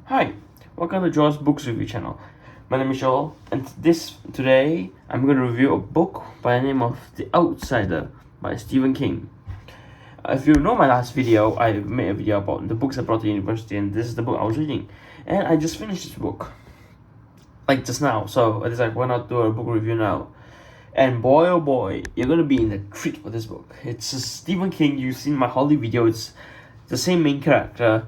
Hi, welcome to Joel's Books Review channel. My name is Joel, and today I'm going to review a book by the name of The Outsider by Stephen King. If you know my last video, I made a video about the books I brought to university, and this is the book I was reading. And I just finished this book, like just now, so I decided why not do a book review now. And boy oh boy, you're going to be in a treat for this book. It's Stephen King. You've seen my Holly video, it's the same main character.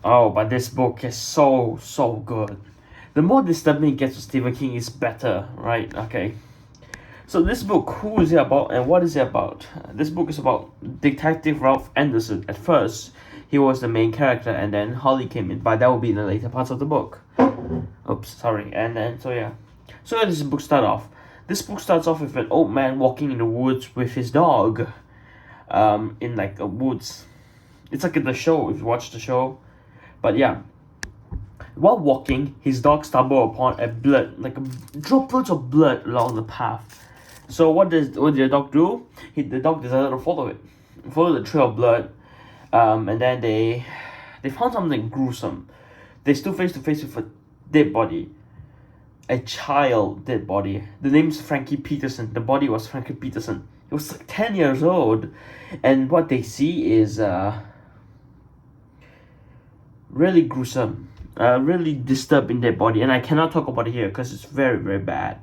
Oh, but this book is so good. The more disturbing it gets with Stephen King is better, right? Okay. So this book, who is it about and what is it about? This book is about Detective Ralph Anderson. At first, he was the main character, and then Holly came in, but that will be in the later parts of the book. Oops, sorry. And then, so yeah. So how does this book start off? This book starts off with an old man walking in the woods with his dog. In like a woods. It's like in the show, if you watch the show. But yeah, while walking, his dog stumbled upon a droplets of blood along the path. So what did the dog do? The dog decided to follow the trail of blood, and then they found something gruesome. They stood face to face with a dead body, a child dead body. The name's Frankie Peterson. The body was Frankie Peterson. He was like 10 years old, and what they see is really gruesome, really disturbing dead body, and I cannot talk about it here because it's very bad.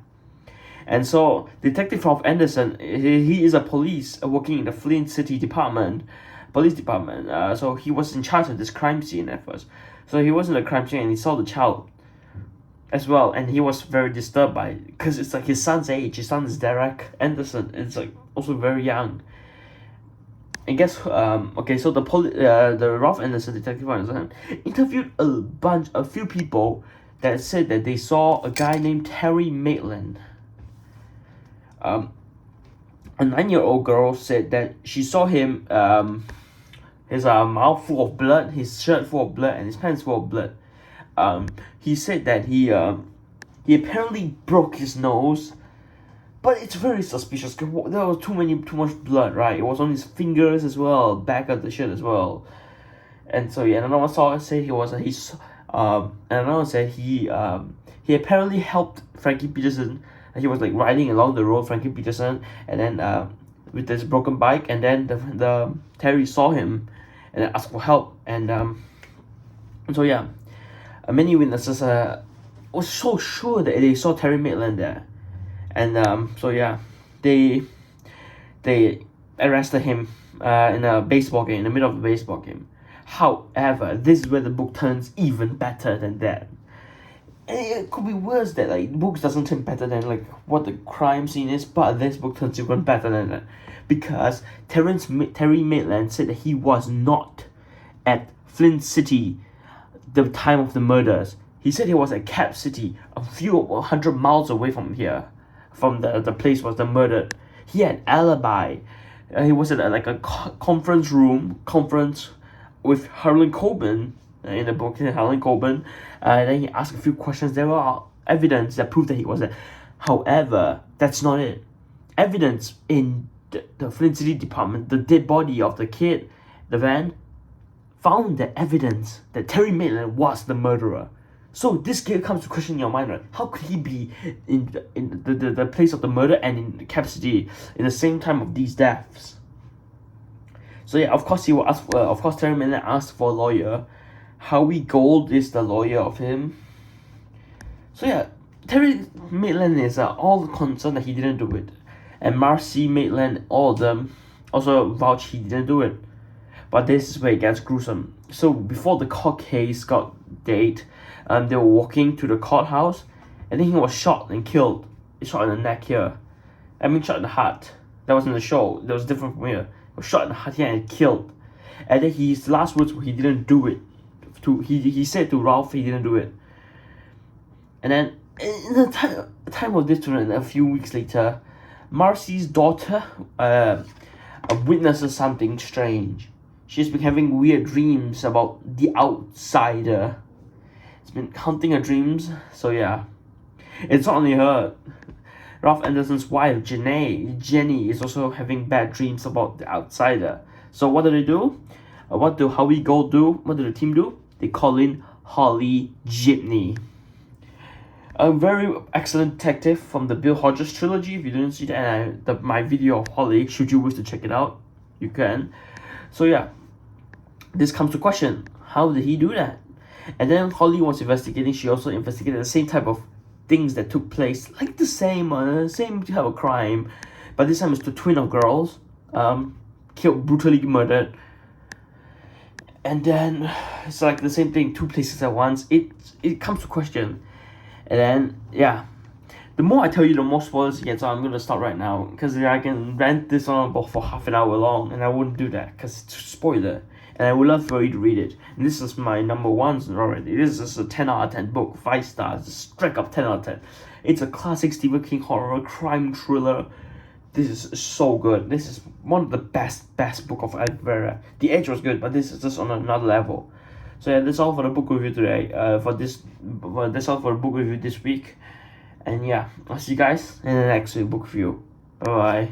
And so Detective Ralph Anderson, he is a police working in the Flint City police department. So he was in charge of this crime scene at first. So he was in the crime scene and he saw the child as well, and he was very disturbed by it because it's like his son's age. His son is Derek Anderson. It's like also very young. And guess okay, so the Ralph Anderson, Detective Anderson, interviewed a few people that said that they saw a guy named Terry Maitland. A 9-year-old girl said that she saw him, his mouth full of blood, his shirt full of blood, and his pants full of blood. He said that he apparently broke his nose. But it's very suspicious because there was too much blood, right? It was on his fingers as well, back of the shirt as well. And so yeah, another one said he apparently helped Frankie Peterson. He was like riding along the road, Frankie Peterson, and then with this broken bike, and then the Terry saw him and then asked for help, and so yeah, many witnesses was so sure that they saw Terry Maitland there. And so yeah, they arrested him in a baseball game, in the middle of a baseball game. However, this is where the book turns even better than that. And it could be worse that like books doesn't turn better than like what the crime scene is, but this book turns even better than that, because Terry Maitland said that he was not at Flint City the time of the murders. He said he was at Cap City, a few 100 miles away from here. From the place was the murder. He had alibi. He was at a conference with Harlan Coben in the book. Harlan Coben. Then he asked a few questions. There were evidence that proved that he was there. However, that's not it. Evidence in the Flint City Department, the dead body of the kid, the van, found the evidence that Terry Maitland was the murderer. So this comes to question in your mind, right? How could he be in the place of the murder and in Cap City in the same time of these deaths? So yeah, of course he will ask. Of course, Terry Maitland asked for a lawyer. Howie Gold is the lawyer of him. So yeah, Terry Maitland is all concerned that he didn't do it, and Marcy Maitland, all of them, also vouch he didn't do it. But this is where it gets gruesome. So before the court case got date, they were walking to the courthouse, and then he was shot and killed. He shot in the neck here. Shot in the heart. That was in the show. That was different from here. He was shot in the heart here and killed. And then his last words were he didn't do it. He said to Ralph he didn't do it. And then in the time of this tournament, a few weeks later, Marcy's daughter witnesses something strange. She's been having weird dreams about the outsider. It's been haunting her dreams. So yeah, it's not only her. Ralph Anderson's wife, Jenny, is also having bad dreams about the outsider. So what do they do? What do Howie Gold do? What do the team do? They call in Holly Gibney. A very excellent detective from the Bill Hodges trilogy. If you didn't see that, my video of Holly, should you wish to check it out, you can. So yeah, this comes to question: how did he do that? And then Holly was investigating. She also investigated the same type of things that took place, like the same type of crime, but this time it's the twin of girls, killed, brutally murdered. And then it's like the same thing, two places at once. It comes to question. And then yeah, the more I tell you, the more spoilers you get. So I'm gonna start right now, because I can rant this on about for half an hour long, and I wouldn't do that because it's a spoiler. And I would love for you to read it. And this is my number one already. This is a 10 out of 10 book, 5 stars, straight up 10 out of 10. It's a classic Stephen King horror crime thriller. This is so good. This is one of the best book of ever read. The Edge was good, but this is just on another level. So yeah, that's all for the book review today. That's all for the book review this week. And yeah, I'll see you guys in the next book review. Bye bye.